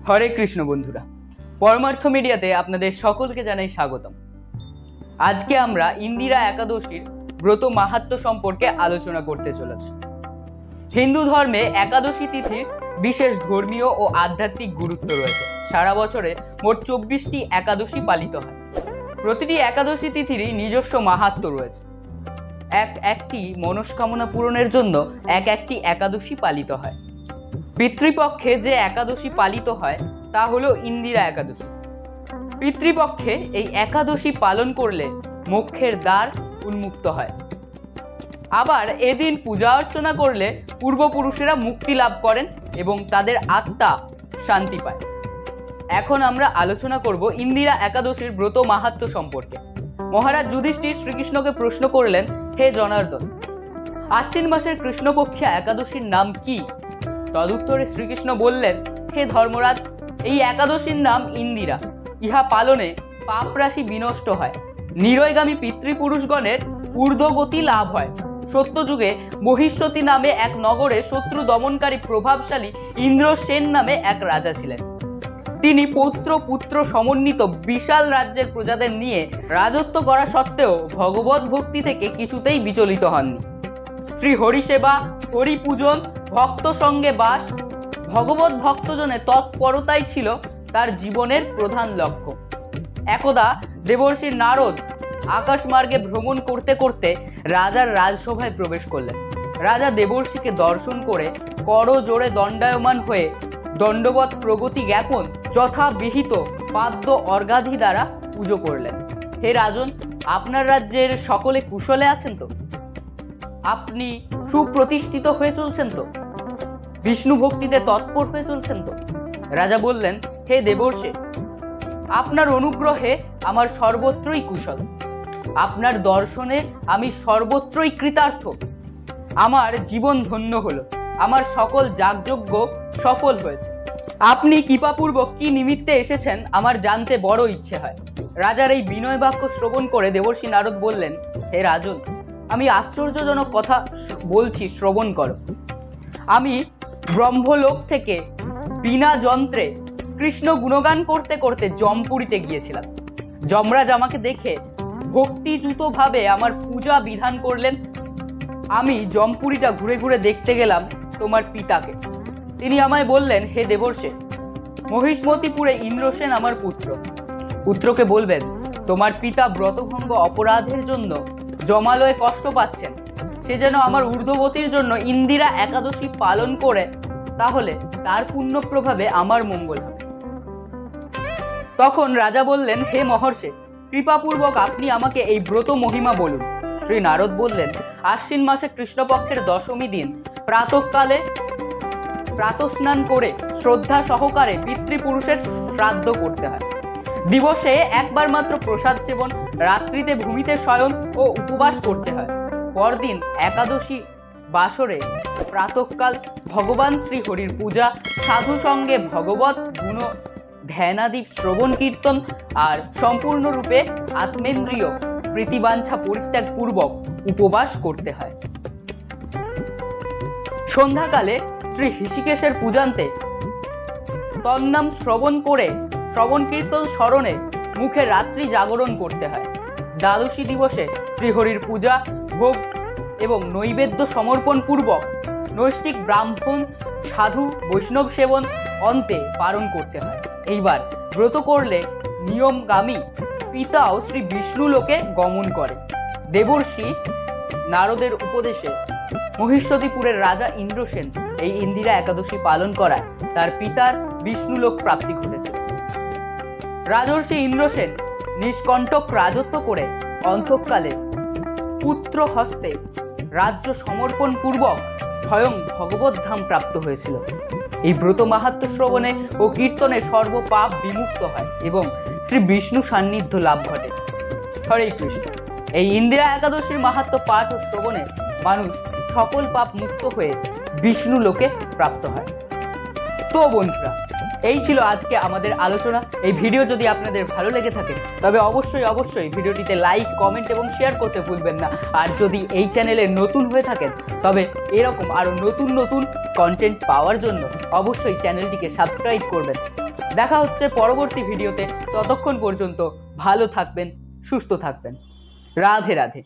হরে কৃষ্ণ বন্ধুরা, পরমার্থ মিডিয়াতে আপনাদের সকলকে জানাই স্বাগতম। আজকে আমরা ইন্দিরা একাদশীর ব্রত মাহাত্ম্য সম্পর্কে আলোচনা করতে চলেছি। হিন্দু ধর্মে একাদশী তিথির বিশেষ ধর্মীয় ও আধ্যাত্মিক গুরুত্ব রয়েছে। সারা বছরে মোট 24টি একাদশী পালিত হয়। প্রতিটি একাদশী তিথিরই নিজস্ব মাহাত্ম্য রয়েছে। একটি মনস্কামনা পূরণের জন্য একটি একাদশী পালিত হয়। পিতৃপক্ষে যে একাদশী পালিত হয় তা হলো ইন্দিরা একাদশী। পিতৃপক্ষে এই একাদশী পালন করলে মোক্ষের দ্বার উন্মুক্ত হয়। আবার এদিন পূজা অর্চনা করলে পূর্বপুরুষেরা মুক্তি লাভ করেন এবং তাদের আত্মা শান্তি পায়। এখন আমরা আলোচনা করব ইন্দিরা একাদশীর ব্রত মাহাত্ম্য সম্পর্কে। মহারাজ যুধিষ্ঠির শ্রীকৃষ্ণকে প্রশ্ন করলেন, হে জনার্দন, আশ্বিন মাসের কৃষ্ণপক্ষিয়া একাদশীর নাম কি? তদুত্তরে শ্রীকৃষ্ণ বললেন, হে ধর্মরাজ, এই একাদশীর নাম ইন্দিরা। ইহা পালনে পাপ রাশি বিনষ্ট হয়, নিরয়গামী পিতৃপুরুষগণের ঊর্ধ্বগতি লাভ হয়। সত্যযুগে বহিষ্যতী নামে এক নগরে শত্রু দমনকারী প্রভাবশালী ইন্দ্রসেন নামে এক রাজা ছিলেন। তিনি পৌত্র পুত্র সমন্বিত বিশাল রাজ্যের প্রজাদের নিয়ে রাজত্ব করা সত্ত্বেও ভগবত ভক্তি থেকে কিছুতেই বিচলিত হননি। শ্রী হরিসেবা, হরিপূজন, ভক্ত সঙ্গে বাস, ভগবত ভক্তজনের তৎপরতাই ছিল তার জীবনের প্রধান লক্ষ্য। একদা দেবর্ষি নারদ আকাশ মার্গে ভ্রমণ করতে করতে রাজার রাজসভায় প্রবেশ করলেন। রাজা দেবর্ষিকে দর্শন করে করজোড়ে দণ্ডায়মান হয়ে দণ্ডবৎ প্রগতি জ্ঞাপন যথাবিহিত পাদ্য অর্ঘাদি দ্বারা পুজো করলেন। হে রাজন, আপনার রাজ্যের সকলে কুশলে আছেন তো? আপনি সুপ্রতিষ্ঠিত হয়ে চলছেন তো? বিষ্ণু ভক্তিতে তৎপর হয়ে চলছেন তো? রাজা বললেন, হে দেবর্ষি, আপনার অনুগ্রহে আমার সর্বত্রই কুশল। আপনার দর্শনে আমি সর্বত্রই কৃতার্থ। আমার জীবন ধন্য হলো, আমার সকল যাগযজ্ঞ সফল হয়েছে। আপনি কৃপাপূর্বক কি নিমিত্তে এসেছেন আমার জানতে বড় ইচ্ছে হয়। রাজার এই বিনয় বাক্য শ্রবণ করে দেবর্ষি নারদ বললেন, হে রাজন, আমি আশ্চর্যজনক কথা বলছি, শ্রবণ করো। আমি ব্রহ্মলোক থেকে বিনা যন্ত্রে কৃষ্ণ গুণগান করতে করতে জমপুরীতে গিয়েছিলাম। যমরাজ আমাকে দেখে ভক্তিযুত ভাবে আমার পূজা বিধান করলেন। আমি জমপুরীটা ঘুরে ঘুরে দেখতে গেলাম তোমার পিতাকে। তিনি আমায় বললেন, হে দেবর্ষে, মহিষ্মতিপুরে ইন্দ্রসেন আমার পুত্র। পুত্রকে বলবেন, তোমার পিতা ব্রতভঙ্গ অপরাধের জন্য জমালয়ে কষ্ট পাচ্ছেন, সে যেন আমার ঊর্ধ্বগতির জন্য ইন্দিরা একাদশী পালন করে, তাহলে তার পুণ্য প্রভাবে আমার মঙ্গল হবে। তখন রাজা বললেন, হে মহর্ষে, কৃপাপূর্বক আপনি আমাকে এই ব্রত মহিমা বলুন। শ্রী নারদ বললেন, আশ্বিন মাসে কৃষ্ণপক্ষের দশমী দিন প্রাতঃকালে প্রাতঃস্নান করে শ্রদ্ধা সহকারে পিতৃপুরুষের শ্রাদ্ধ করতে হয়। দিবসে একবার মাত্র প্রসাদ সেবন, রাত্রিতে ভূমিতে শয়ন ও উপবাস করতে হয়। পরদিন একাদশী বাসরে প্রাতঃকাল ভগবান শ্রী হরির পূজা, সাধু সঙ্গে ভগবত গুণ ধ্যানাদি শ্রবণ কীর্তন আর সম্পূর্ণরূপে আত্মেন্দ্রিয় প্রীতিবাঞ্ছা পরিত্যাগ পূর্বক উপবাস করতে হয়। সন্ধ্যাকালে শ্রী হৃষিকেশের পূজান্তে তন্নাম শ্রবণ করে শ্রবণ কীর্তন স্মরণে মুখে রাত্রি জাগরণ করতে হয়। দ্বাদশী দিবসে শ্রীহরির পূজা, ভোগ এবং নৈবেদ্য সমর্পণ পূর্বক নৈষ্ঠিক ব্রাহ্মণ, সাধু, বৈষ্ণব সেবন অন্তে পালন করতে হয়। এইবার ব্রত করলে নিয়মগামী পিতাও শ্রী বিষ্ণু লোকে গমন করে। দেবর্ষি নারদের উপদেশে মহিষ্মতিপুরের রাজা ইন্দ্রসেন এই ইন্দিরা একাদশী পালন করায় তার পিতার বিষ্ণুলোক প্রাপ্তি ঘটেছে। রাজর্ষি ইন্দ্রসেন নিষ্কণ্টক রাজত্ব করে অন্তঃকালে পুত্র হস্তে রাজ্য সমর্পণ পূর্বক স্বয়ং ভগবত ধাম প্রাপ্ত হয়েছিল। এই ব্রত মাহাত্ম্য শ্রবণে ও কীর্তনে সর্বপাপ বিমুক্ত হয় এবং শ্রী বিষ্ণু সান্নিধ্য লাভ ঘটে। হরে কৃষ্ণ। এই ইন্দিরা একাদশীর মাহাত্ম্য পাঠ ও শ্রবণে মানুষ সকল পাপ মুক্ত হয়ে বিষ্ণু লোকে প্রাপ্ত হয়। তো বন্ধুরা, এই ছিল আজকে আমাদের আলোচনা। এই ভিডিও যদি আপনাদের ভালো লেগে থাকে তবে অবশ্যই ভিডিওটিতে লাইক, কমেন্ট এবং শেয়ার করতে ভুলবেন না। আর যদি এই চ্যানেলে নতুন হয়ে থাকেন তবে এরকম আরো নতুন কন্টেন্ট পাওয়ার জন্য অবশ্যই চ্যানেলটিকে সাবস্ক্রাইব করবেন। দেখা হচ্ছে পরবর্তী ভিডিওতে। ততক্ষণ পর্যন্ত ভালো থাকবেন, সুস্থ থাকবেন। রাধে রাধে।